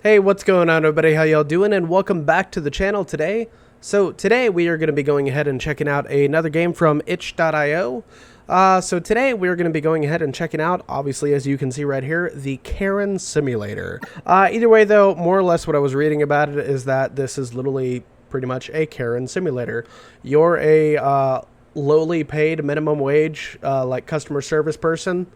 Hey, what's going on, everybody? How y'all doing? And welcome back to the channel today. So today we are going to be going ahead and checking out another game from itch.io. So today we're going to be going ahead and checking out, obviously, as you can see right here, the Karen Simulator. Either way, though, more or less what I was reading about it is that this is literally pretty much a Karen Simulator. You're a lowly paid minimum wage, like customer service person,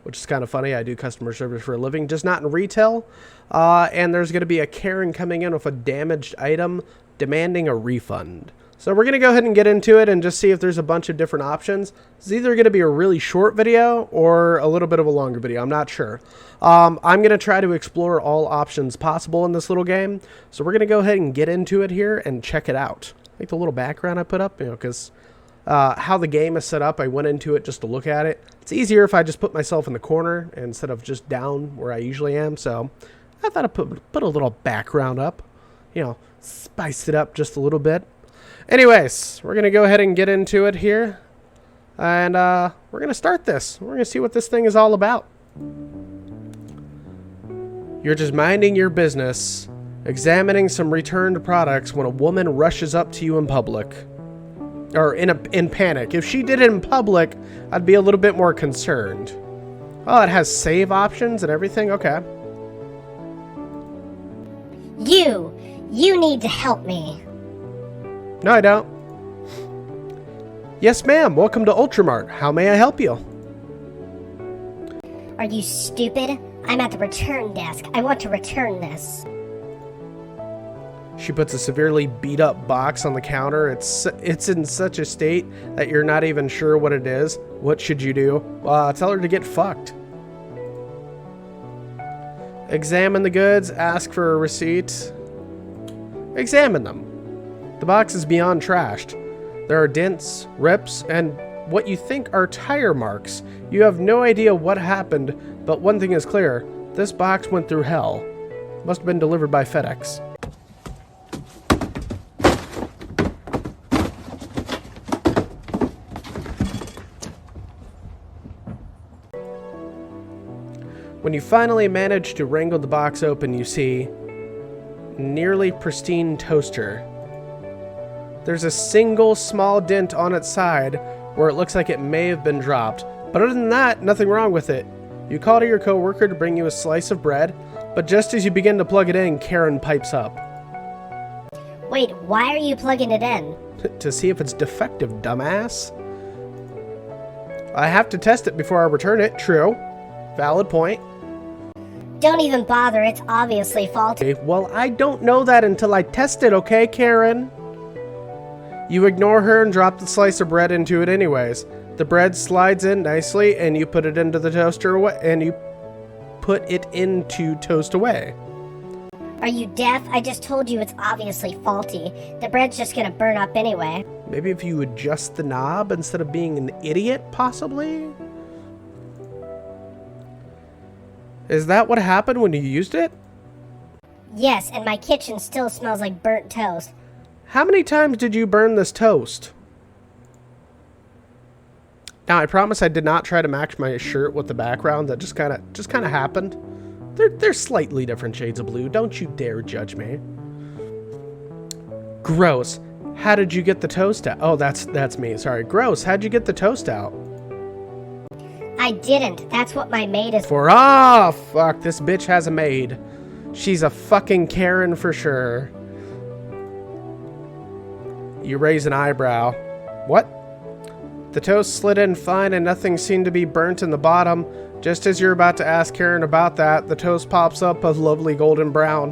which is kind of funny. I do customer service for a living, just not in retail. And there's going to be a Karen coming in with a damaged item demanding a refund. So we're going to go ahead and get into it and just see if there's a bunch of different options. It's either going to be a really short video or a little bit of a longer video. I'm not sure. I'm going to try to explore all options possible in this little game. So we're going to go ahead and get into it here and check it out. Like the little background I put up, because how the game is set up, I went into it just to look at it. It's easier if I just put myself in the corner instead of just down where I usually am. So I thought I'd put a little background up, spice it up just a little bit. Anyways, we're going to go ahead and get into it here. And we're going to start this. We're going to see what this thing is all about. You're just minding your business, examining some returned products when a woman rushes up to you in public. Or in panic. If she did it in public, I'd be a little bit more concerned. Oh, it has save options and everything? Okay. You need to help me. No, I don't. Yes, ma'am. Welcome to Ultramart. How may I help you? Are you stupid? I'm at the return desk. I want to return this. She puts a severely beat up box on the counter. It's in such a state that you're not even sure what it is. What should you do? Tell her to get fucked. Examine the goods. Ask for a receipt. Examine them. The box is beyond trashed. There are dents, rips, and what you think are tire marks. You have no idea what happened, but one thing is clear. This box went through hell. Must have been delivered by FedEx. When you finally manage to wrangle the box open, you see nearly pristine toaster. There's a single small dent on its side where it looks like it may have been dropped. But other than that, nothing wrong with it. You call to your coworker to bring you a slice of bread, but just as you begin to plug it in, Karen pipes up. Wait, why are you plugging it in? To see if it's defective, dumbass. I have to test it before I return it. True. Valid point. Don't even bother, it's obviously faulty. Well, I don't know that until I test it, okay, Karen? You ignore her and drop the slice of bread into it anyways. The bread slides in nicely, and you put it into the toaster and you put it into toast away. Are you deaf? I just told you it's obviously faulty. The bread's just gonna burn up anyway. Maybe if you adjust the knob instead of being an idiot, possibly? Is that what happened when you used it? Yes, and my kitchen still smells like burnt toast. How many times did you burn this toast? Now, I promise I did not try to match my shirt with the background. That just kind of happened. They're slightly different shades of blue. Don't you dare judge me. Gross. How did you get the toast out? Oh, that's me. Sorry. Gross. How'd you get the toast out? I didn't. That's what my maid is for. Ah, fuck. This bitch has a maid. She's a fucking Karen for sure. You raise an eyebrow. What? The toast slid in fine and nothing seemed to be burnt in the bottom. Just as you're about to ask Karen about that, the toast pops up a lovely golden brown.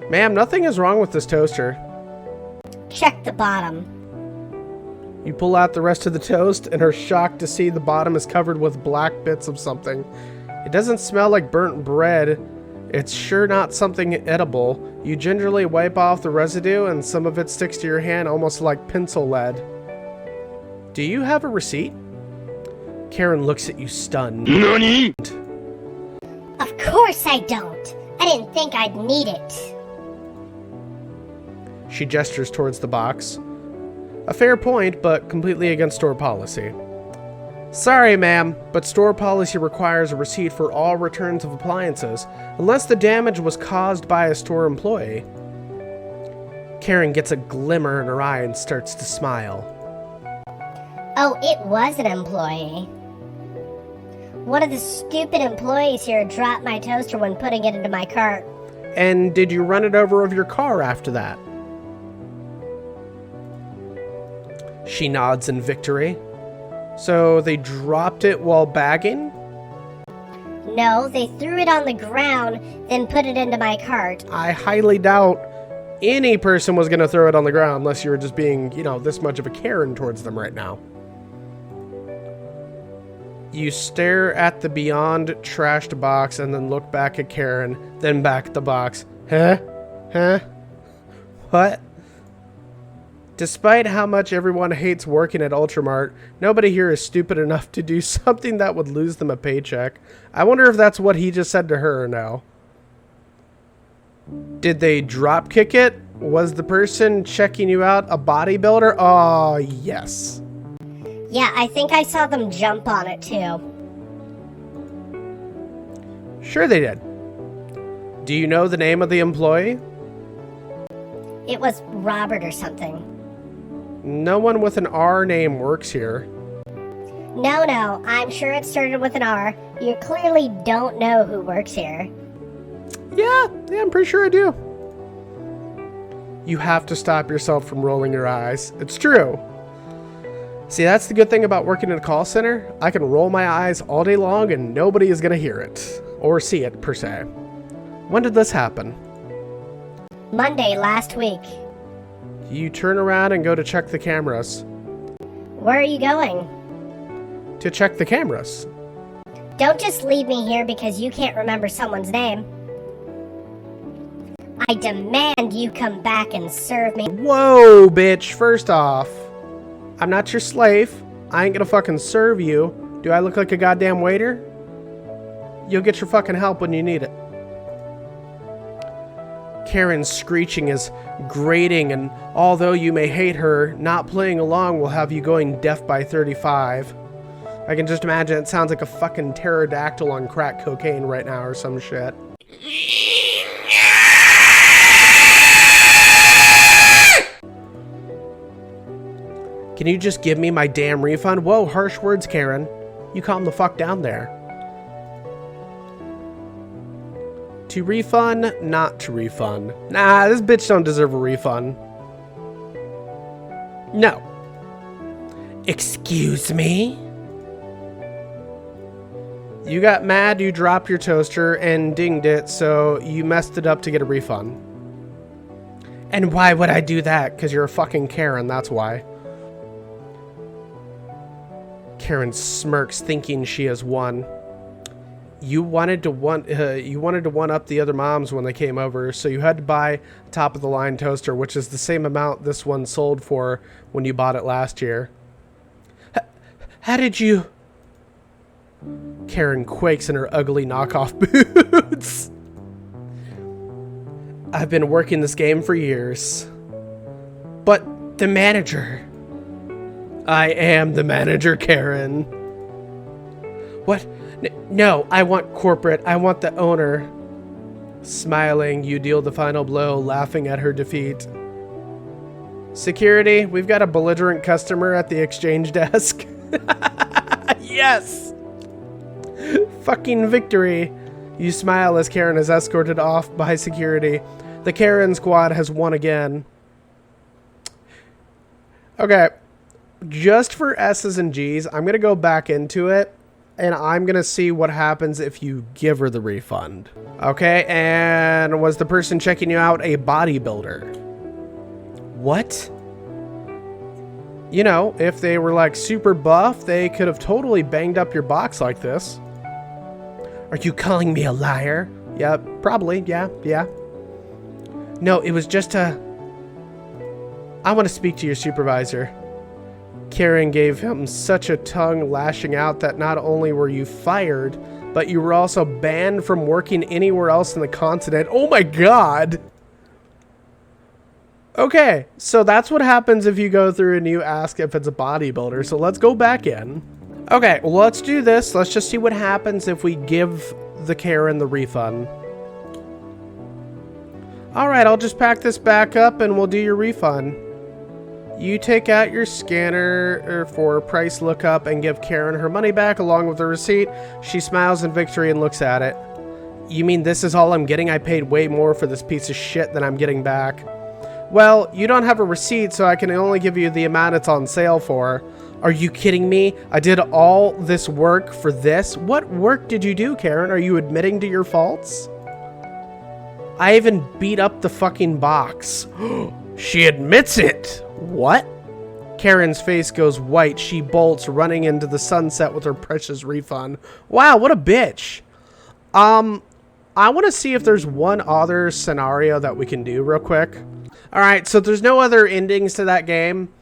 Ma'am, nothing is wrong with this toaster. Check the bottom. You pull out the rest of the toast and are shocked to see the bottom is covered with black bits of something. It doesn't smell like burnt bread. It's sure not something edible. You gingerly wipe off the residue and some of it sticks to your hand almost like pencil lead. Do you have a receipt? Karen looks at you stunned. NANI? Of course I don't. I didn't think I'd need it. She gestures towards the box. A fair point, but completely against store policy. Sorry, ma'am, but store policy requires a receipt for all returns of appliances, unless the damage was caused by a store employee. Karen gets a glimmer in her eye and starts to smile. Oh, it was an employee. One of the stupid employees here dropped my toaster when putting it into my cart. And did you run it over with your car after that? She nods in victory. So they dropped it while bagging? No, they threw it on the ground, then put it into my cart. I highly doubt any person was going to throw it on the ground unless you were just being, you know, this much of a Karen towards them right now. You stare at the beyond trashed box and then look back at Karen, then back at the box. Huh? Huh? What? Despite how much everyone hates working at Ultramart, nobody here is stupid enough to do something that would lose them a paycheck. I wonder if that's what he just said to her or no. Did they drop kick it? Was the person checking you out a bodybuilder? Oh, yes. Yeah, I think I saw them jump on it too. Sure they did. Do you know the name of the employee? It was Robert or something. No one with an R name works here. No, I'm sure it started with an R. You clearly don't know who works here. Yeah, I'm pretty sure I do. You have to stop yourself from rolling your eyes. It's true. See, that's the good thing about working in a call center. I can roll my eyes all day long and nobody is going to hear it. Or see it, per se. When did this happen? Monday last week. You turn around and go to check the cameras. Where are you going? To check the cameras. Don't just leave me here because you can't remember someone's name. I demand you come back and serve me. Whoa, bitch. First off, I'm not your slave. I ain't gonna fucking serve you. Do I look like a goddamn waiter? You'll get your fucking help when you need it. Karen's screeching is grating, and although you may hate her, not playing along will have you going deaf by 35. I can just imagine it sounds like a fucking pterodactyl on crack cocaine right now or some shit. Can you just give me my damn refund? Whoa, harsh words, Karen. You calm the fuck down there. To refund, not to refund. Nah, this bitch don't deserve a refund. No. Excuse me? You got mad, you dropped your toaster and dinged it, so you messed it up to get a refund. And why would I do that? Because you're a fucking Karen, that's why. Karen smirks, thinking she has won. You wanted to one up the other moms when they came over, so you had to buy a top of the line toaster, which is the same amount this one sold for when you bought it last year. How did you? Karen quakes in her ugly knockoff boots. I've been working this game for years. But the manager. I am the manager, Karen. What? No, I want corporate. I want the owner. Smiling, you deal the final blow, laughing at her defeat. Security, we've got a belligerent customer at the exchange desk. Yes! Fucking victory. You smile as Karen is escorted off by security. The Karen squad has won again. Okay. Just for S's and G's, I'm going to go back into it. And I'm going to see what happens if you give her the refund. Okay, and was the person checking you out a bodybuilder? What? You know, if they were like super buff, they could have totally banged up your box like this. Are you calling me a liar? Yeah, probably, yeah. No, it was just a... I want to speak to your supervisor. Karen gave him such a tongue lashing out that not only were you fired, but you were also banned from working anywhere else in the continent. Oh my god! Okay, so that's what happens if you go through and you ask if it's a bodybuilder. So let's go back in. Okay, well, let's do this. Let's just see what happens if we give the Karen the refund. Alright, I'll just pack this back up and we'll do your refund. You take out your scanner for price lookup and give Karen her money back along with the receipt. She smiles in victory and looks at it. You mean this is all I'm getting? I paid way more for this piece of shit than I'm getting back. Well, you don't have a receipt, so I can only give you the amount it's on sale for. Are you kidding me? I did all this work for this? What work did you do, Karen? Are you admitting to your faults? I even beat up the fucking box. She admits it. What? Karen's face goes white. She bolts, running into the sunset with her precious refund. Wow, what a bitch. I want to see if there's one other scenario that we can do real quick. Alright, so there's no other endings to that game.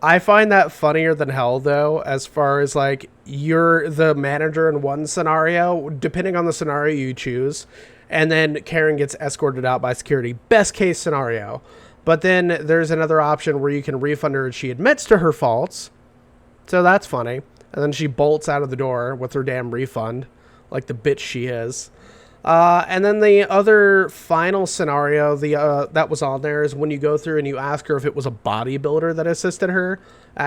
I find that funnier than hell, though, as far as, like, you're the manager in one scenario, depending on the scenario you choose, and then Karen gets escorted out by security. Best case scenario. But then there's another option where you can refund her and she admits to her faults. So that's funny. And then she bolts out of the door with her damn refund, like the bitch she is. And then the other final scenario that was on there is when you go through and you ask her if it was a bodybuilder that assisted her,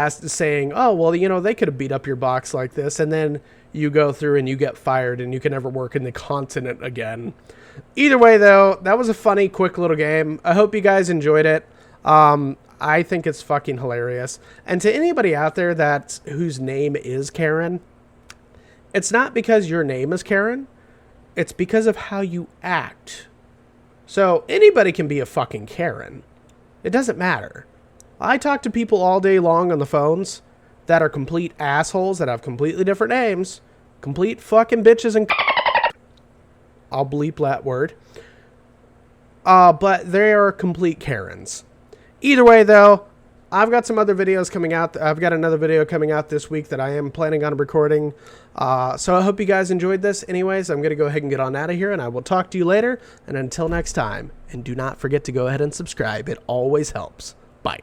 saying, oh, well, you know, they could have beat up your box like this. And then you go through and you get fired and you can never work in the continent again. Either way, though, that was a funny, quick little game. I hope you guys enjoyed it. I think it's fucking hilarious. And to anybody out there whose name is Karen, it's not because your name is Karen. It's because of how you act. So anybody can be a fucking Karen. It doesn't matter. I talk to people all day long on the phones that are complete assholes that have completely different names. Complete fucking bitches and I'll bleep that word. But they are complete Karens. Either way, though, I've got some other videos coming out. I've got another video coming out this week that I am planning on recording. So I hope you guys enjoyed this. Anyways, I'm going to go ahead and get on out of here, and I will talk to you later. And until next time, and do not forget to go ahead and subscribe. It always helps. Bye.